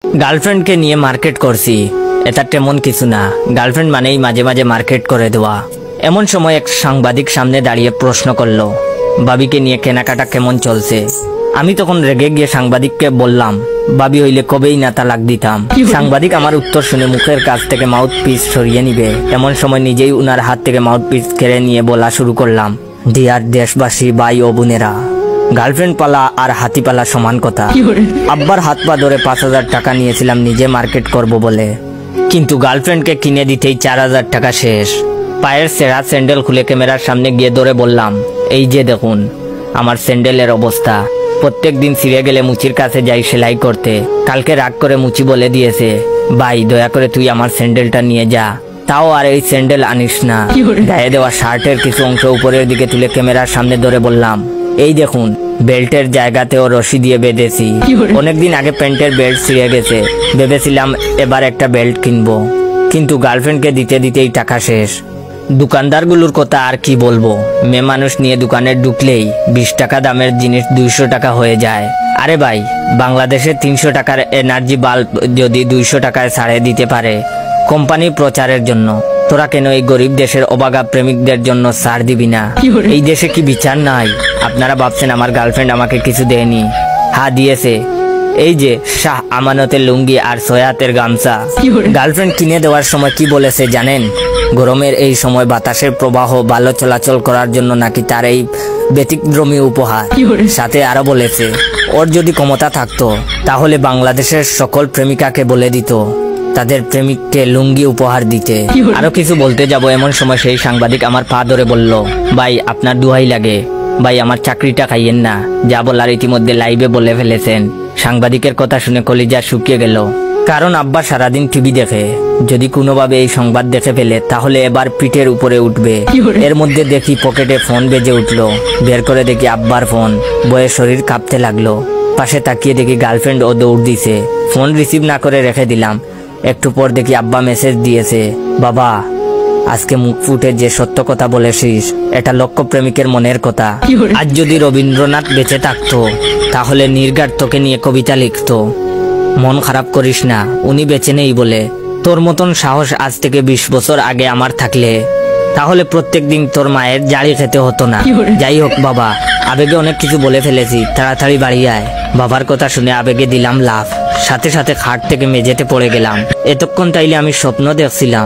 গার্লফ্রেন্ডকে নিয়ে মার্কেট করছি, এটা তেমন কিছু না। গার্লফ্রেন্ড মানেই মাঝে মাঝে মার্কেট করে দেওয়া। এমন সময় এক সাংবাদিক সামনে দাঁড়িয়ে প্রশ্ন করলো, ভাবিকে নিয়ে কেনাকাটা কেমন চলছে? আমি তখন রেগে গিয়ে সাংবাদিককে বললাম, ভাবি হইলে কবেই না তালাক দিতাম। সাংবাদিক আমার উত্তর শুনে মুখের কাছ থেকে মাউথ পিস সরিয়ে নিবে এমন সময় নিজেই উনার হাত থেকে মাউথ পিস কেড়ে নিয়ে বলা শুরু করলাম, ডিয়ার দেশবাসী, ভাই ও বোনেরা, গার্লফ্রেন্ড পালা আর হাতি পালা সমান কথা। আব্বার হাত পা ধরে 5,000 টাকা নিয়েছিলাম নিজে মার্কেট করব বলে, কিন্তু গার্লফ্রেন্ডকে কিনে দিতেই 4,000 টাকা শেষ। পায়ের সেরা স্যান্ডেল খুলে ক্যামেরার সামনে গিয়ে ধরে বললাম, এই যে দেখুন আমার স্যান্ডেলের অবস্থা। প্রত্যেক দিন ছিঁড়ে গেলে মুচির কাছে যাই সেলাই করতে। কালকে রাগ করে মুচি বলে দিয়েছে, ভাই দয়া করে তুই আমার স্যান্ডেলটা নিয়ে যা। তাও আর এই স্যান্ডেল আনিস না। গায়ে দেওয়া শার্টের কিছু অংশ উপরের দিকে তুলে ক্যামেরার সামনে ধরে বললাম, এই দেখুন বেল্টের জায়গাতেও রশি দিয়ে বেঁধেছি। অনেকদিন আগে প্যান্টের বেল্ট ছিঁড়ে গেছে, ভেবেছিলাম এবার একটা বেল্ট কিনবো, কিন্তু গার্লফ্রেন্ডকে দিতে দিতেই টাকা শেষ। দোকানদারগুলোর কথা আর কি বলবো, মেয়ে মানুষ নিয়ে দোকানে ঢুকলেই 20 টাকা দামের জিনিস 200 টাকা হয়ে যায়। আরে ভাই, বাংলাদেশে 300 টাকার এনার্জি বাল্ব যদি 200 টাকায় ছাড়ে দিতে পারে কোম্পানির প্রচারের জন্য, তোরা কেন এই গরিব দেশের অবাগা প্রেমিকদের জন্য ছাড় দিবি না? এই দেশে কি বিচার নাই? আপনারা ভাবছেন আমার গার্লফ্রেন্ড আমাকে কিছু দেয়নি? হ্যাঁ দিয়েছে, এই যে শাহ আমানতের লুঙ্গি আর সয়াতের গামছা। গার্লফ্রেন্ড কিনে দেওয়ার সময় কি বলেছে জানেন? গরমের এই সময় বাতাসের প্রবাহ ভালো চলাচল করার জন্য নাকি তার এই ব্যতিক্রমী উপহার। সাথে আরো বলেছে, ওর যদি ক্ষমতা থাকতো তাহলে বাংলাদেশের সকল প্রেমিকাকে বলে দিত তাদের প্রেমিককে লুঙ্গি উপহার দিতে। আরো কিছু বলতে যাব এমন সময় সেই সাংবাদিক আমার পা ধরে বলল, ভাই আপনার দোহাই লাগে, ভাই আমার চাকরিটা খাইয়েন না। যা বলার ইতিমধ্যে লাইভে বলে ফেলেছেন। সাংবাদিকের কথা শুনে কলিজা শুকিয়ে গেল, কারণ আব্বা সারাদিন টিভি দেখে। যদি কোনোভাবে এই সংবাদ দেখে ফেলে তাহলে এবার পিঠের উপরে উঠবে। এর মধ্যে দেখি পকেটে ফোন বেজে উঠলো, বের করে দেখি আব্বার ফোন। বয়ে শরীর কাঁপতে লাগলো। পাশে তাকিয়ে দেখি গার্লফ্রেন্ড ও দৌড় দিছে। ফোন রিসিভ না করে রেখে দিলাম। একটু পর দেখি আব্বা মেসেজ দিয়েছে, বাবা আজকে মুখ ফুটে যে সত্য কথা বলেছিস এটা লক্ষ প্রেমিকের মনের কথা। আজ যদি রবীন্দ্রনাথ বেঁচে থাকতো তাহলে নির্ঘাত তোকে নিয়ে কবিতা লিখতো। মন খারাপ করিস না, উনি বেঁচে নেই বলে। তোর মতন সাহস আজ থেকে 20 বছর আগে আমার থাকলে তাহলে প্রত্যেক দিন তোর মায়ের জাড়ি খেতে হতো না। যাই হোক বাবা, আবেগে অনেক কিছু বলে ফেলেছি, তাড়াতাড়ি বাড়ি আয়। বাবার কথা শুনে আবেগে দিলাম লাফ, সাথে সাথে খাট থেকে মেঝেতে পড়ে গেলাম। এতক্ষণ তাইলে আমি স্বপ্ন দেখছিলাম।